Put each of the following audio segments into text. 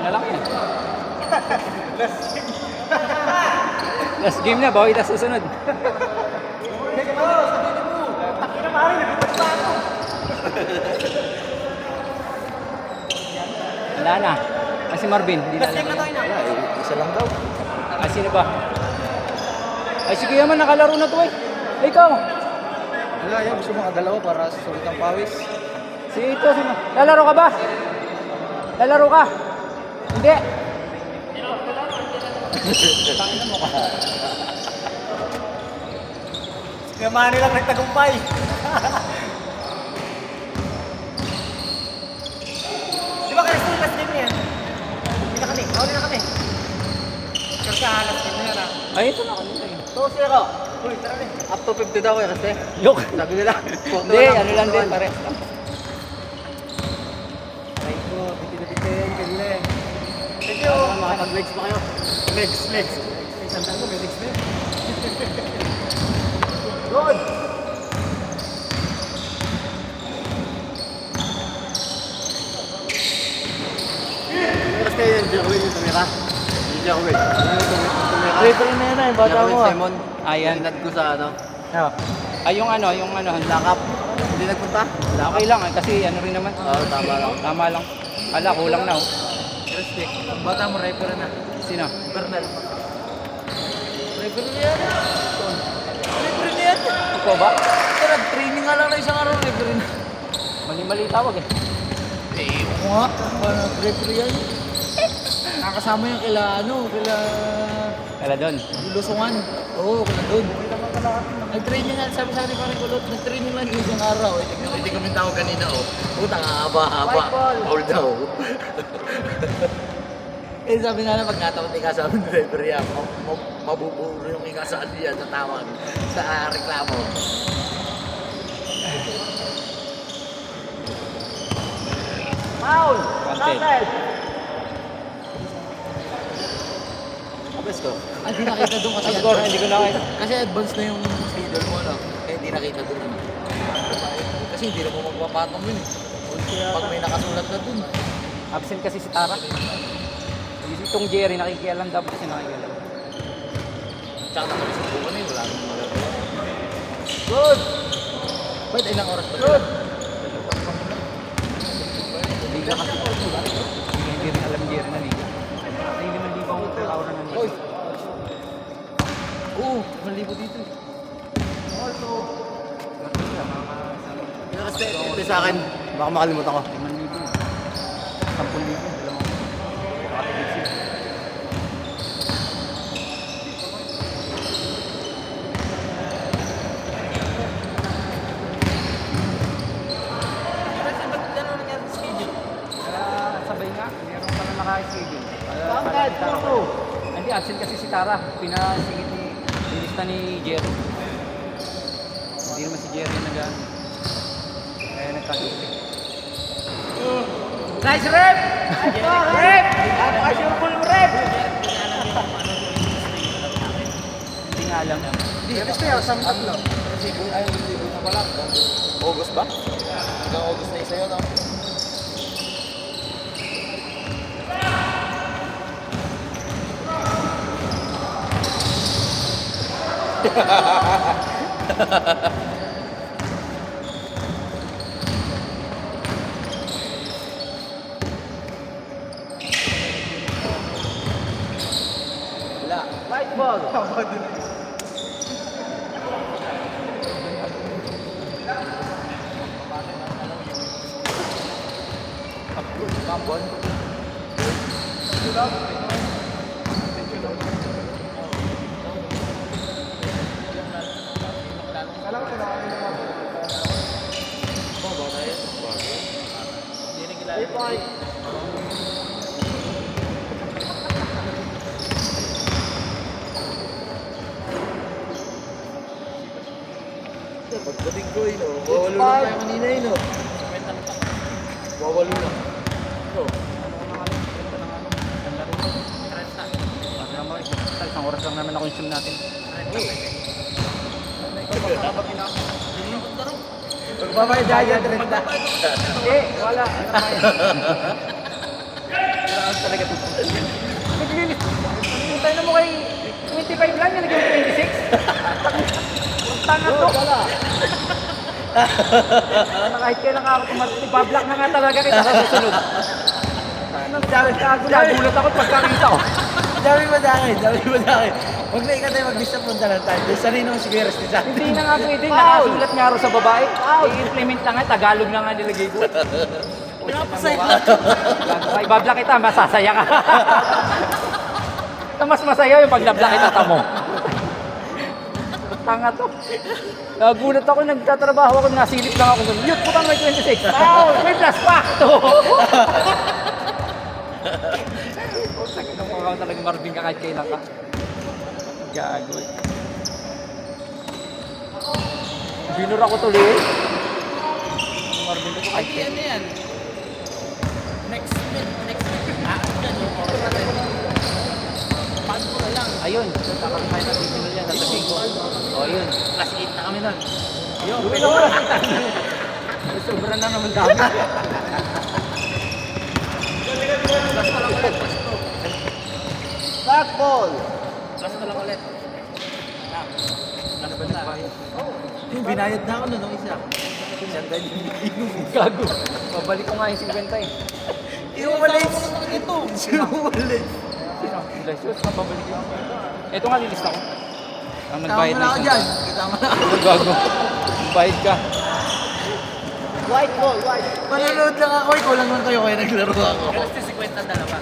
na lang yan. Last game na, bawi na susunod. Wala na. Kasi Marvin, hindi na alam. Isa lang daw. Ah, sino ba? Ay, sige naman, nakalaro na to eh. Ay, ikaw. Wala yan, gusto mo dalawa para sulit ang pawis. Sige ito, sino? Lalaro ka ba? Lalaro ka? Hindi. Tangin mo ka. Kaya lang nagtagumpay. Di ba kaya last game niyan? Hindi na kami, hawali na kami. Kasi last game na yan ah. Ay, ito na kanina eh. So, siya ko. Uy, tara rin. Up to 50 daw eh kasi. Yok. Sabi nila. Hindi, ano lang din, pare. Ay ko, bitin-bitin, kanina eh. Thank you. Makapag-legs pa kayo. Legs. Isang tango, may legs na eh. Good. Tapos kayo yung Jerwin yung tumira. Yung Jerwin. Ano yung tumira? Referee na yan eh, bata Jerwin mo ah. Simon. Ayan. Inad ko sa ano. Ay, yung ano, Lakap. Hindi nagpunta? Okay lang eh, kasi ano rin naman. Oo, tama lang. Tama lang. Ala, kulang na oh. Respect. Ang bata mo, referee na. Sino? Bernal. Referee na yan. Referee na yan. Ikaw ba? Tara, training nga lang na isang araw, referee na. Mali-mali tawag eh. Eh, ako nga. Referee yan. Nakasama yung kila, Kala doon. Lusungan. Oo, kila doon. Nag-training nga, sabi sa akin parang kulot, nag-training lang yung isang araw. Hindi kami tawag kanina, oh. Utang haba-haba. Hold daw. Eh, sabi nga na, pag natawag ni kasama ng referee, mabuburo yung ikasaan niya sa tawag, sa reklamo. Foul! Content. Abes ko. Ah, di nakita doon kasi Ang score, hindi ko nakita. Kasi advance na yung schedule mo, no? Kaya hindi nakita doon. Kasi hindi na mo magpapatong yun eh. Pag may nakasulat na doon. Absent kasi si Tara. Itong Jerry, nakikialam daw kasi nakikialam. Tsaka naman sa buwan eh, wala nang magagawa. Good! Ba't ilang oras ba? Good! Liga kasi. Hindi rin alam Jerry na liga. Ay, 5,000 ang aura ng liga. Oy! Oo, 1,000 dito. Also, Kasi ito sa akin, baka makalimutan ko. 5,000. 10,000. Sabay nga, meron pala naka-schedule. Hindi, absent kasi si Tara. Pinasigit ni Binista ni Jerry. Hindi naman si Jerry nag-ano. Kaya nagkasulit. nice rep! Rep! Napaka-sureball mo, rep! Hindi nga alam. Gusto yun, sa tatlo. Ay, hindi na pala. August ba? Hanggang August na isa yun, no? Wala. Light ball. Kambon. Pagdating ko yun, wawalo lang tayo kanina yun, wawalo lang. Ito. Isang oras lang naman na-consume natin. Magbabayad dyan, 30. Hindi, wala. Saan talaga ito? Naglilis. Hintay na mo kay 25 lang, nilagyan mo 26. Tanga to. Kahit kailan ka ako ipablak na nga talaga kita sa susunod. Anong challenge ka? Nagulat ako pagkakita ko. Dami mo sa akin. Huwag na ikatay mag-lista punta lang tayo. Dahil sanay naman si Geras ni Sandy. Hindi na nga pwede. Nakasulat nga rin sa babae. I-implement na nga. Tagalog na nga nilagay ko. Pinapasaya lang. Ibablak kita, masasaya ka. Mas masaya yung paglabla kita tamo. Tanga to. Nagulat ako, nagtatrabaho ako, nasilip lang ako. Yut, putang may 26. Foul! May plus facto! Sakit ng mga talagang Marvin ka kahit kailan ka. Gago eh. Binura ko tuloy eh. Marvin ko kahit kailan. Ano yan? Next week. Yung oras natin. Paano ko na lang? Ayun, nakakasay na signal yan, natabi ko. O ayun. Plus 8 na kami nun. Yun, binura. Sobra na naman dami. Backball! Plus na lang ulit. Ano ba nagbayad? Yung binayad na ako nun ng isa. Sandal yung Gago. Babalik ko nga yung 50 eh. Inumalis! Inumalis! Sino? Blesios, mababalik yun. Ito nga lilista ko. Ang Kita nagbayad mo na ako dyan. Kita mo na ako. Gago. Bayad ka. White ball, white. Manonood lang ako. Ikaw lang man kayo kaya naglaro ako. Kasi 50 dalawa.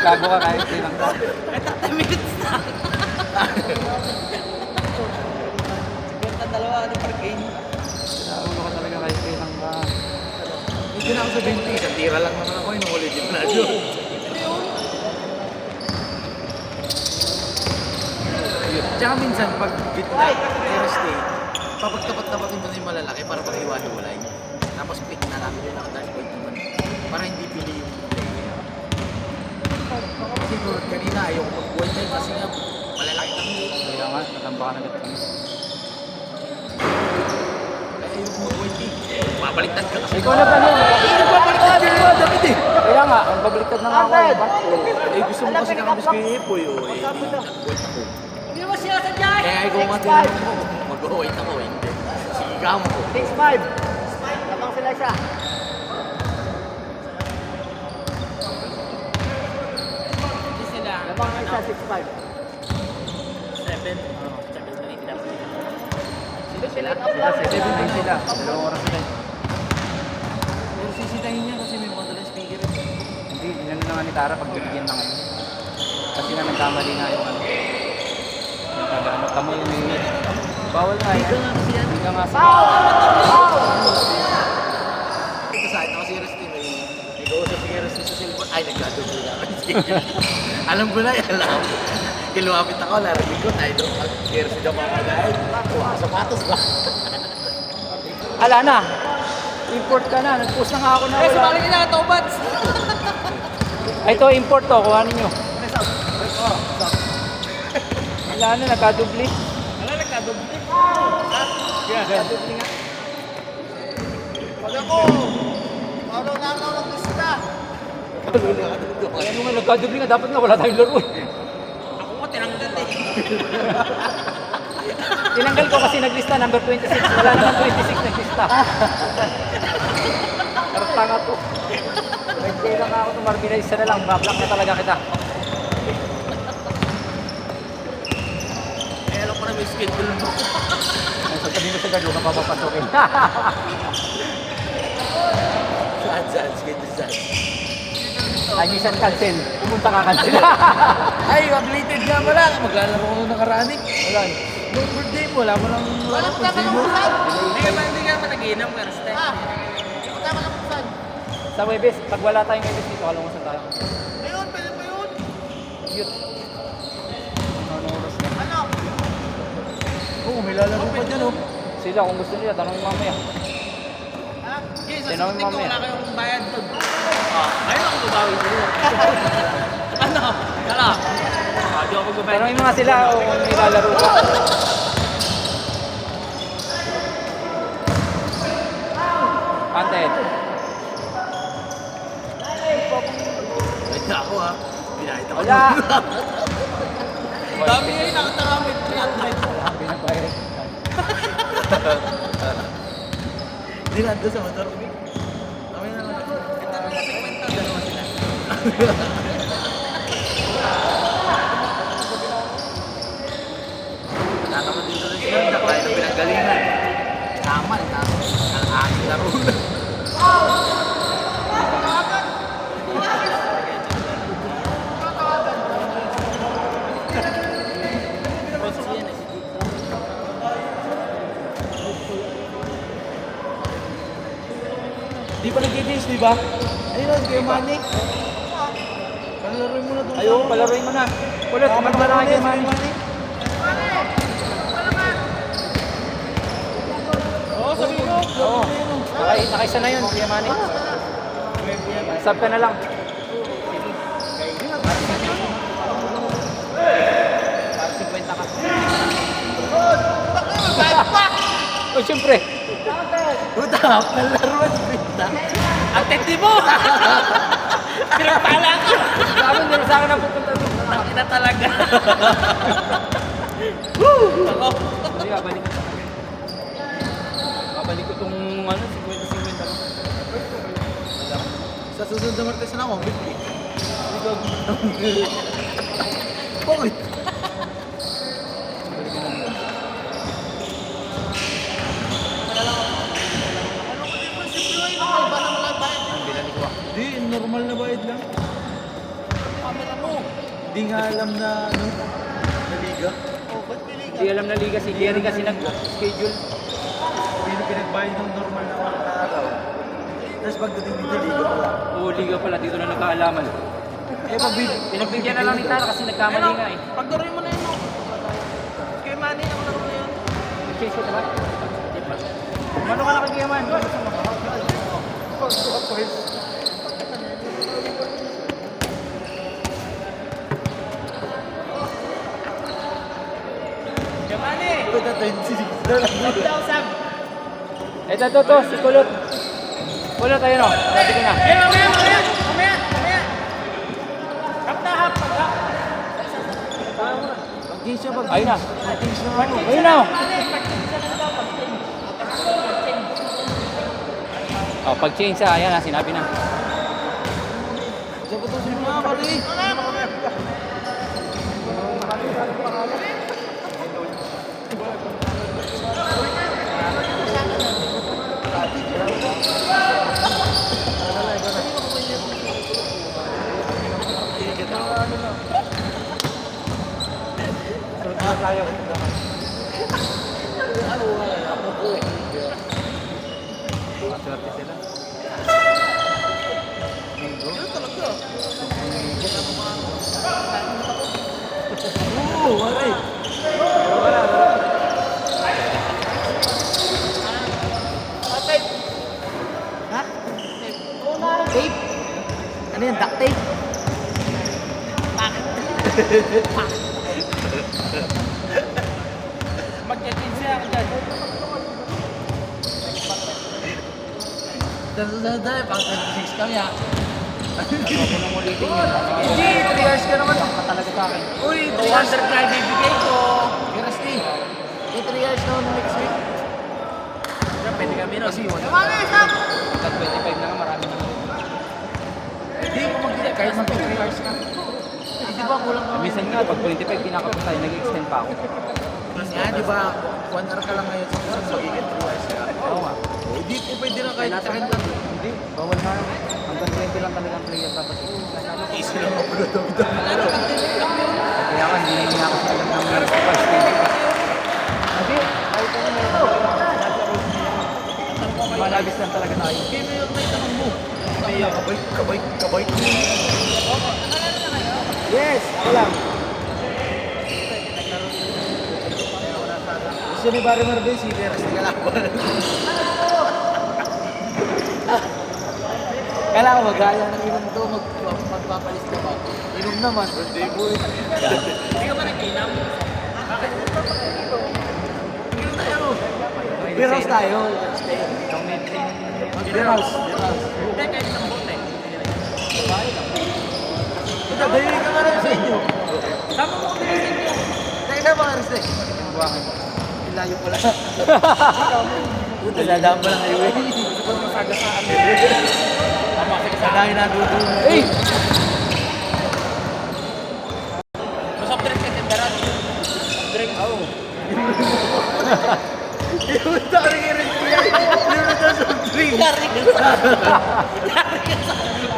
Gago ka kahit silang ka. Ay, 30 minutes na. 50 dalawa. Ano per game? Naulo ka talaga kahit silang ka. Medyo na ako sa 20. Isang tira lang naman ako. Inuulit yung na doon. Tsaka minsan, pag bitna, air stay, papagtapat-tapatin mo na yung malalaki para pag-iwan-iwalay. Tapos pick na namin yung nakadash point naman. Para hindi pili yung player. Kasi kanina ayaw ko mag-wall time kasi nga malalaki kami. Kaya nga, natamba ka na agad kami. Kaya ayaw ko mag-wall time. Babaliktad ka kasi. Ikaw na ba nun? Babaliktad din mo, David eh. Kaya nga, ang pabaliktad na nga ako. Diba? Eh gusto mo kasi nakabis ko yung Epoy o eh. Nag-wall ako. Hindi mo siya sa dyan! Kaya ikaw nga tinanong mo. Mag-wait ako hindi. Sigaw mo. 6-5. Lamang sila siya. Hindi sila. Lamang isa 6-5. 7. Sila 17 sila. Dalawang oras sila. Pero sisitahin niya kasi may mga dalang speaker. Hindi, inano na nga ni Tara pag bibigyan na ngayon. Kasi nga nagkamali nga yung ano. Nagkagano, tamo yung minute. Bawal nga yan. Hindi ka nga sa... Ito sa akin ako si Rusty. May kausap si Rusty sa cellphone. Ay, nagkadugol na ako. Alam ko na yan. Alam. Kilumapit ako. Narinig ko. Tayo doon. Si Rusty daw mamagayin. Sapatos ba? Ala na! Import ka na. Nag-post na nga ako na wala. nila na Tobats. Ay, ito import to. Kuhanin nyo. Ala na, nagkadubli. Wala, nagkadugol. Nagkadubli nga. Pag ako, paano na ako mag-lista? Ay, ano nga, nagkadubli nga. Dapat nga wala tayong laro eh. Ako mo, tinanggal eh. Tinanggal ko kasi naglista number 26. Wala naman 26 naglista. Tanga to. Nagkaya lang ako itong Marvin. Isa na lang. Bablock na talaga kita. Eh, alam ko na may schedule mo. Ay, sasabihin mo sa galo, kapapapasukin. Saan? Schedule saan? Ay, minsan cancel. Pumunta ka cancel. Ay, updated nga pala. Maglalaro ko nung nakaranik. Wala. Nung birthday mo, wala mo lang birthday mo. Hindi ka pa nag-inom, Karste. Tama na po saan? Sa Webes, pag wala tayong Webes dito, kalungasan tayo. Ayun, pwede ba yun? Cute. Anong oras na? Ano? Oo, may lalaro pa dyan, oh. Sila, kung gusto nila, tanong mo mamaya. Ha? Tinawin mo mamaya. kayong bayad doon. Ngayon ako babawi sa'yo. Ano? Kala? Di ako magbabayad. Tanongin mo nga sila o kung may lalaro ka. Content. Wala! Dami yun, nakatamit 300. Sabi na bayad. Hindi nandun sa motor. Kami na lang. Ito na kasi kwenta. Dalawa sila. Nataman dito na sila. Tayo na pinanggalingan. Tama, ang aking laro. Di pa nag-i-days, di ba? Ayun o, kay Manny. Palaroin mo na doon. Ayaw, palaroin mo na. Ulit, kumano ka na kay Manny. Oo, sabi mo. Oo. Nakaisa na yun, Kuya Manny. Sub ka na lang. Para 50 ka. Oh, siyempre. Puta, palaruan kita. Ang tindi mo! Pinagpala ka! Sabi, hindi na sa akin na pupunta doon. Nakita talaga. Ako. Hindi, babalik ko sa akin. Babalik ko itong 50-50 lang. Sa susunod na Martes na ako, bibili. Bakit? Di, normal na bayad lang. Di nga alam na ano, na liga. Hindi alam na liga si Gary kasi nag-schedule. Hindi pinagbayad ng normal na mga araw. Tapos pagdating dito, liga pala. Oo, liga pala. Dito na nagkaalaman. Eh, Pinagbigyan na lang ni Tara kasi nagkamali nga eh. Pagdaroin mo na yun, no? Kay Manny, ako laro na yun. Nag-chase ko naman. Mano ka na kagiyaman? Kay Manny! Ito, 26 na lang. Daw, Sam! Ito, si Kulot. Kulot, ayun o. Sabi ko na. Eh, mamaya! Hap na hap! Pag-games siya, pag-games. Ayun na. Pag-games na ako. Ayun na. Oh, pag-change siya. Ayan na, sinabi na. Diyan ba ito sino nga, pare? Swerte sila. Oo, pare. Ha? Tape? Ano yan? Duct tape? Bakit? Mag-change siya ako dyan. Dahil, pang 26 kami ha. Ako nang ulitin yun. Hindi, 3 years ka naman. Ka talaga sa akin. Uy, 200 na ibibigay ko. Gerasti. 3 years na next week. Pwede kami no? Kasi wala. Pagkat 25 na nga, marami na. Hindi ko mag-delay. Kahit mag 3 years ka. Di ba kulang pa? Minsan nga, pag 25 pinakapunta tayo, nag-extend pa ako. Nga, di ba? 1 hour ka lang ngayon sa magiging 3 years ka. Oo nga. Hindi po pwede na kahit 30 lang. Hindi, bawal na. Hanggang 20 lang talaga ang player dapat. Easy lang mapagod-dami. Kaya nga, hindi naman ako alam ng first game. Hindi, kahit ano meron. Malabis lang talaga tayo. Kaya may tanong mo. Kabay. Yes, wala. Gusto ni Barry Marvin, si Teras, di kalaban. Kailangan ko magaya ng inom to, magpapalis ka ba? Inom naman, birthday boy. Hindi ka ba nag-inam? Beer house tayo. Beer house. Hindi, kahit isang bote. Dahil ka nga lang sa inyo. Sama mo kami sa inyo. Tayo na mga Reste. Bakit? Ilayo pala. Puta, dadaan pa lang highway. Gusto ko masagasaan. Dahil natutunan. Eh! Masok direct ka temperat. Direct. Oo. Yung tari ka rin siya. Yung nagsasoft drink.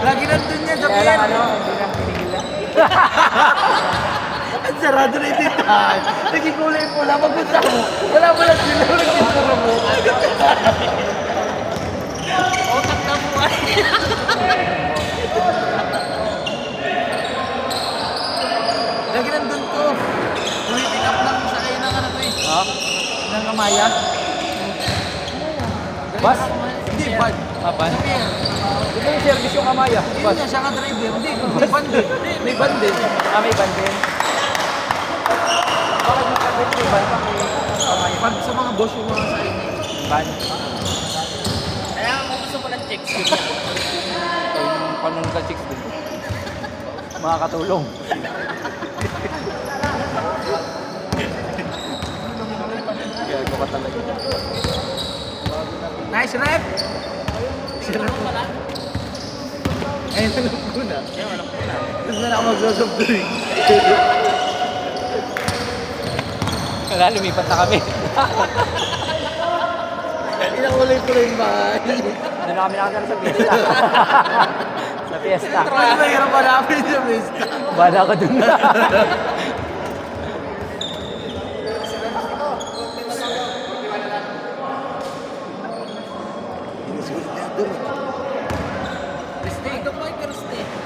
Lagi nandun yan sa Kaya lang piyan. ano, hindi lang pinigilan. Ang sarado na yung tindahan. Naging kulay pula. Pagpunta mo, wala mo lang sila. Nagkinturo mo. Otak na po ay. Lagi nandun to. Tumipick up lang sa kayo ng ano to eh. Ha? Ng Amaya. Bus? Hindi, bad. Papan? Sa piyan. Di ba yung service yung Amaya? Yun Bus? nga, siya nga driver. Hindi, may band din. May band din. Ah, may van din. Bakit yung service may van pa kay Amaya? Pag sa mga boss yung mga sa inyo. Van? Kaya kung gusto mo ng checks, Ay, yung panon ka chicks din. Mga katulong. Gago ka talaga. Nice rep! Sarap pala. Ayun, alam ko na. Gusto na ako magsosoft drink. Kaya lumipat na kami. Inakulay ko rin bahay. Doon na kami nakagano sa fiesta. Sa fiesta. Mas mahirap hanapin sa mista. Bala ka dun.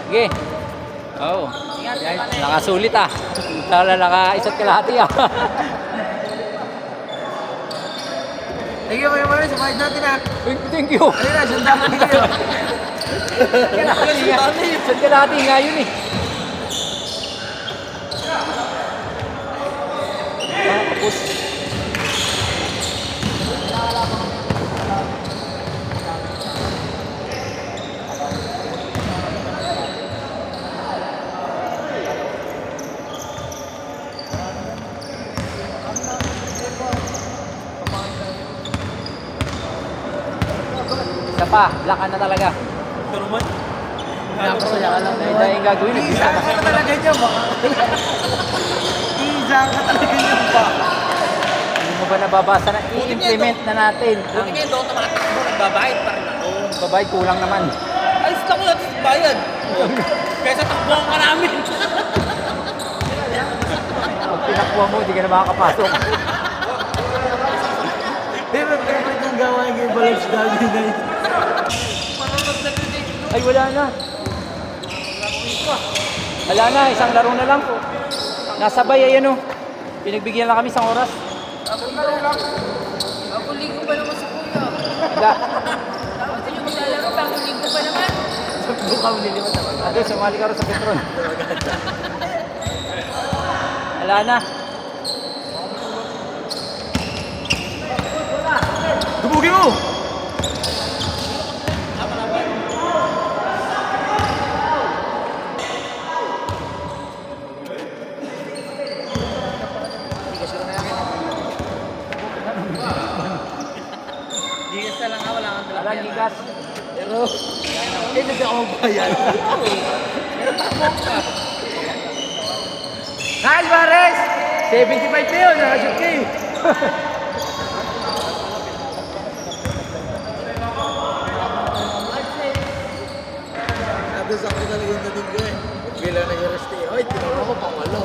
Sige. Oo. Yan, nakasulit ah. Naka isa't kalahati ah. Thank you, Kuya Maris. Sumayad natin ha. Thank you. Ayun na, sundahan kayo. Isa't kalahati nga yun eh. Ah, kapos. Isa pa, lakan na talaga. Napasaya ka lang. Dahil yung gagawin, Isa ka talaga niya ba? Isa ka talaga niya ba? Hindi mo ba nababasa na i-implement na natin? Buti nga doon automatic mo, nagbabayad pa rin ako. Babay, kulang naman. Ayos lang lang, bayad. Kaysa takbuhan ka namin. Pag pinakuha mo, hindi ka na makakapasok. Pero favorite ng gawain kay Balance Daddy na yun. Ay, wala na. Wala na, isang laro na lang po. Nasabay ay ano. Pinagbigyan lang kami isang oras. Ako linggo pa naman sa kuya. Wala. Dapat yung maglalaro pa, ako linggo pa naman. Doon ka nilimat naman. Ate, sumali ka rin sa Petron. Wala na. Dubugin mo! Gigas na lang wala kang Wala, gigas. Pero, eh, nagka ako bayan. Nice, Mares! 75 na yun, nakashoot ka eh. Nabas ako talaga yung natin ko eh. Bila na yung rest eh. Oy, tinawa ko pang walo.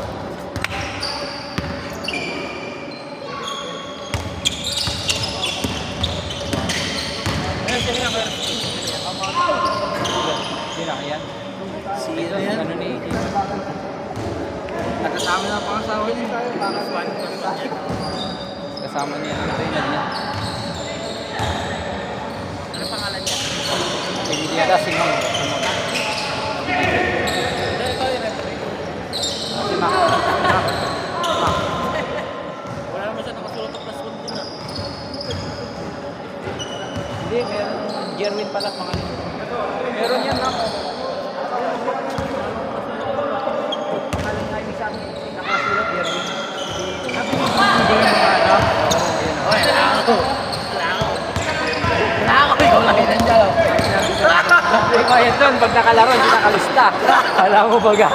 Sino yan? Sino yan? Ano ni? Nakasama na pangasawa niya. Kasama niya. Ano tayo niya? Ano pangalan niya? Piniliada si Mang. Si Mang. Wala naman siya nakasulat ng plus 1 din ah. Hindi, meron. Jerwin pala pangalan. Meron yan na. Wala ako, ikaw lang yun nandiyan. May quiet doon, pag nakalaro, hindi nakalista. Alam mo baga,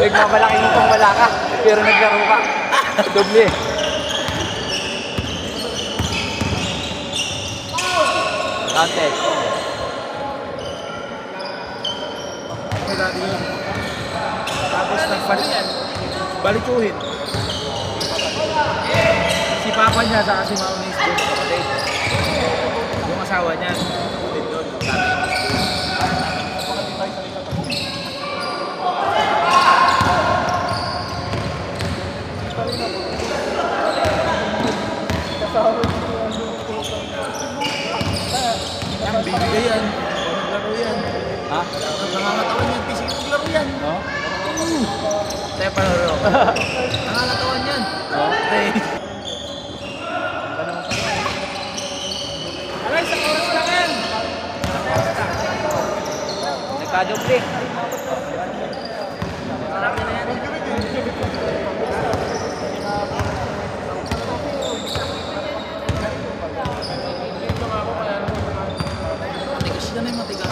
nagmamalaki mo pang wala ka, pero naglaro ka. Doble. Contest. Kailangan yun. Tapos nagbalik yan. Balikuhin. Si Papa niya saka si Mama Nis doon kapatid. Yung asawa niya. Kapatid doon. Yan, bibigay yan. Naglaro yan. Ha? Nangangatawan yan. Pisik naglaro yan. No? Tayo palaro. Nangangatawan yan. No? Alay, sa oras lang yan. Nagkadoble. Matigas yan ay matigas.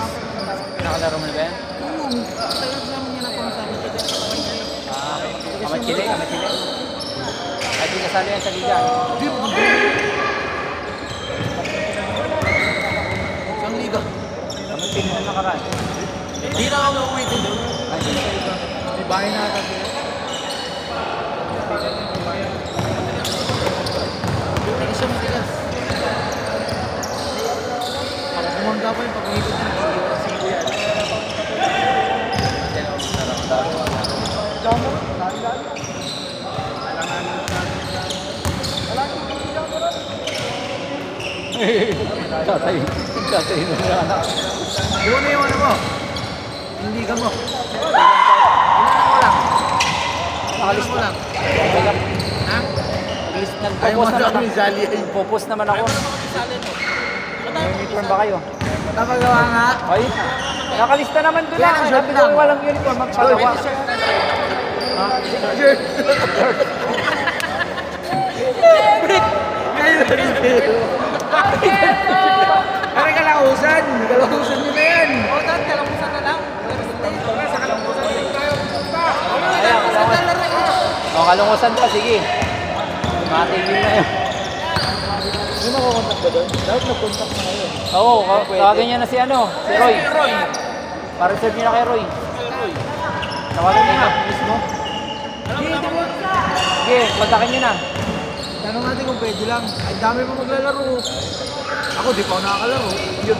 Nakalaro mo na ba yan? Oo, matigas namin yan ako sa matigas. Kamachile, kamachile. Ay, di kasali yan sa liga. Isang liga. Kamachile na nakaraan. Hindi na ako uuwi din doon. Ay, di sa liga. May bahay na ata sila. Matigas siya matigas. Para kumangga pa yung pag-ikot na nag-iwan sa iyo yan. Tatay. Tatay na yung anak. Doon na yung ano mo. Hindi ka mo. Nakalis mo lang. Wala. Ha? Ayaw mo Nagpo-post na naman kami sali. Nagpo-post naman ako. May uniform ba kayo? Napagawa nga. Ay, nakalista naman doon Kaya lang. short Sabi lang. ko walang uniform, magpagawa. Shirt. Pare kalausan. Kalausan nyo na yan. O, dahil kalamusan na lang. Ayan, kalungusan. O, kalungusan pa, sige. Matigil na yun. May makukontak ba doon? Dapat nag-contact na kayo. Oo, tawagin niya na si ano, si Roy. Pa-reserve niyo na kay Roy. Tawagin niyo na, mismo. Sige, kontakin niyo na. Tanong natin kung pwede lang. Ay, dami pa maglalaro. Ako, di pa ako nakakalaro. Yun.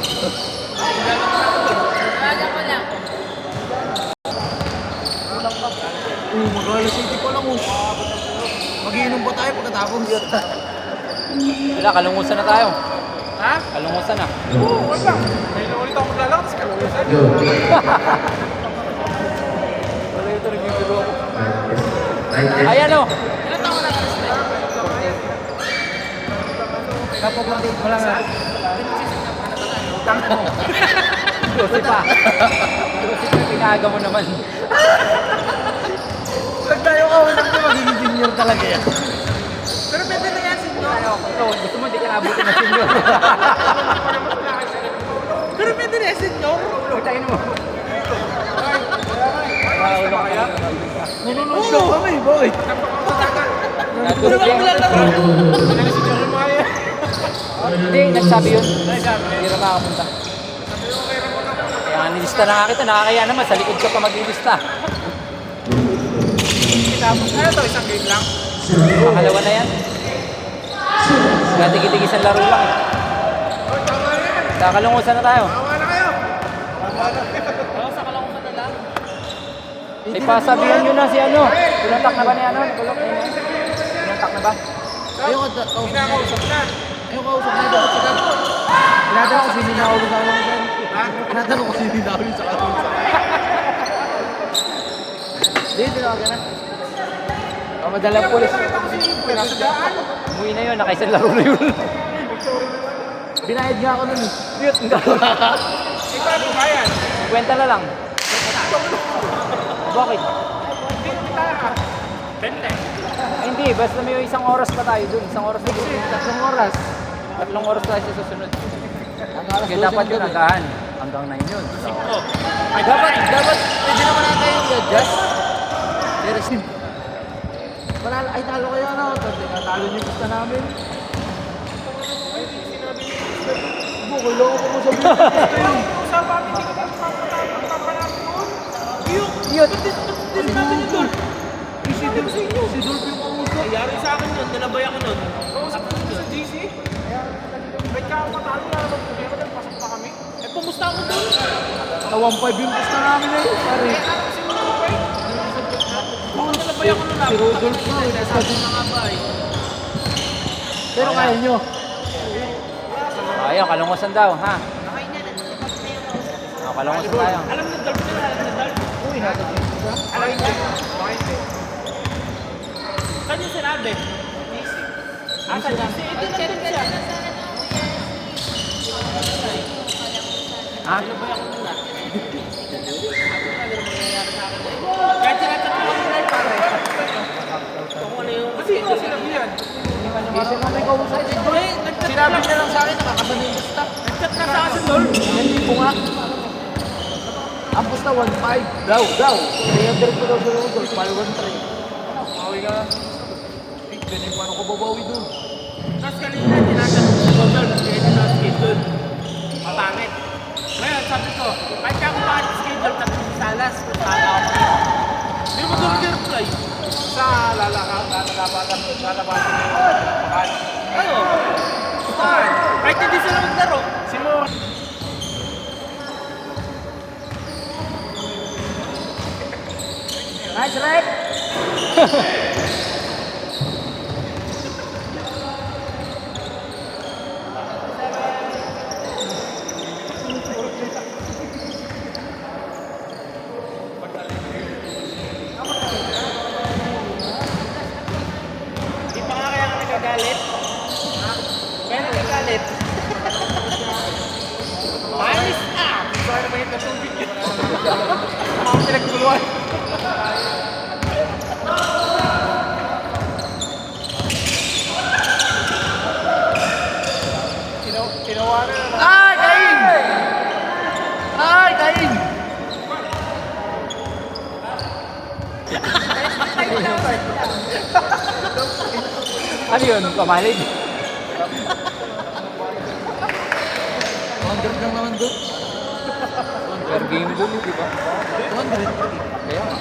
Tawagan ko lang. Mag-alas 80 pa lang. Mag-iinom pa tayo pagkatapos. Wala, kalungusan na tayo. Ha? Kalungusan na. Oo, wala lang. Ngayon ulit ako maglalaro, tapos kalausan. Wala ito, nagbibiro ako. Ayan o. Ilan taon na kalis na? Kapag wala nga. Tanga mo. Joseph pa. Joseph na pinaga mo naman. Pag tayo ka, wala na magiging junior talaga yan. Pero pwede na yan, senyor. Ito, gusto mo, di ka nabutin na senior. Pero pwede na yan, senyor. Pagtakin mo. Ulo ka kaya? Nununod daw kami, boy. Natulog yan. Hindi, nagsabi yun. Hindi na makapunta. Kaya nilista na nga kita, nakakaya naman, sa likod ka pa mag-ilista. Ano to, isang game lang? Pangalawa na yan. Gatigit-tigit isang laro lang eh. Kakalungusan na tayo. Wala kayo. Ay, pasabihan nyo na si ano. Pinuntak na ba ni ano? Pinuntak na ba? Ayaw ka kausap na. Kinakausap na. Ayaw kausap na. Dapat sila. Tinatanong ko sino na ulo sa kalausan. Ha? Tinatanong ko sino dawin sa kausap. Hindi, tinawagan na. Madalang pulis. Umuwi na yun, nakaisang laro na yun. Binayad nga ako nun eh. Cute. Paano bayan? Kwenta na lang. Bakit? Ay, hindi, basta may isang oras pa tayo dun. Isang oras na dun. Tatlong oras. Tatlong oras tayo sa susunod. Ang alas Kaya 12 dapat ng yun, gabi. agahan. Hanggang 9 yun. So, Dapat, pwede naman natin yung adjust. Pero sim. Ay, talo kayo na. Natalo niyo yung gusto namin. Kailangan ko mo sabihin. Si Dolph yung kausap. Yari sa akin yun, nalabay ako nun. Kausap ko sa GC. Ba't ka ako matalo na naman problema dahil pasok pa kami? Eh, pumusta ako doon. Na 1.5 yung gusto namin eh. Pare. Nalabay ako nun. Si Rodolph na eh. Sabi na nga ba eh. Pero kaya nyo. ayun, kalungosan daw, ha? Kalungosan tayo. Alam na Dolph nila, alam na Dolph. Uy, nasa dito ka. Alam niya. Bakit hindi? Saan yung sinabi? Asan niya? Si Ito nandun siya. Ha? Nalabay ako nun ah. Kahit sinachat ko lang nila pare. Kung ano yung... Kasi ito sinabi yan. Kasi nung may kausap si Dol. Sinabi niya lang sa akin, nakakasano yung gusto. Nagchat ka sa akin doon. Hindi ko nga. Ang gusto 1.5. Daw. Kaya ko daw sa Rodol. Palo 1.3. Mawi ka. Ganyan paano ko babawi doon? Tapos kanina, tinachat ko si Rodol. Kaya ito na schedule. Mapangit. Ngayon, sabi ko, kahit ka kung bakit schedule, sabi ko si Salas. Kung saan ako mag- Hindi mo doon reply. Sa lalabatan mo yung pagkakaan. Ano? Saan? Kahit hindi sila maglaro. Si Mo. Nice, right? Di pa nga kaya ka nagagalit? Kaya nagagalit? Paris up! Sorry naman yung natubig yun. Mga pinagtuluan. Tinawanan na lang. Ay, kain! Ay, kain! Ano yun? Pamalig? 100 lang naman doon. Per game doon, di ba? 200. Kaya nga.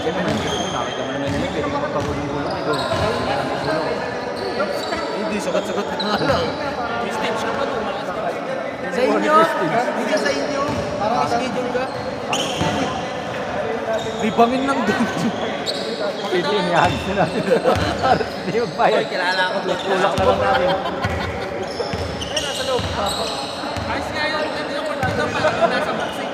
Siyempre, nakita mo naman yun, pwede ka magpagulong-gulong. Ito, Hindi, sagat-sagat na lang. May stage ka pa doon. Sa inyo? Hindi sa inyo? Parang schedule ka? Ribangin lang doon. Pwede, inihagis na natin. Para hindi magbayad. Kilala ako doon. Tulak na lang natin. Ay, nasa loob. Ayos nga yun. Ganito yung kwartito pa. Nasa boxing.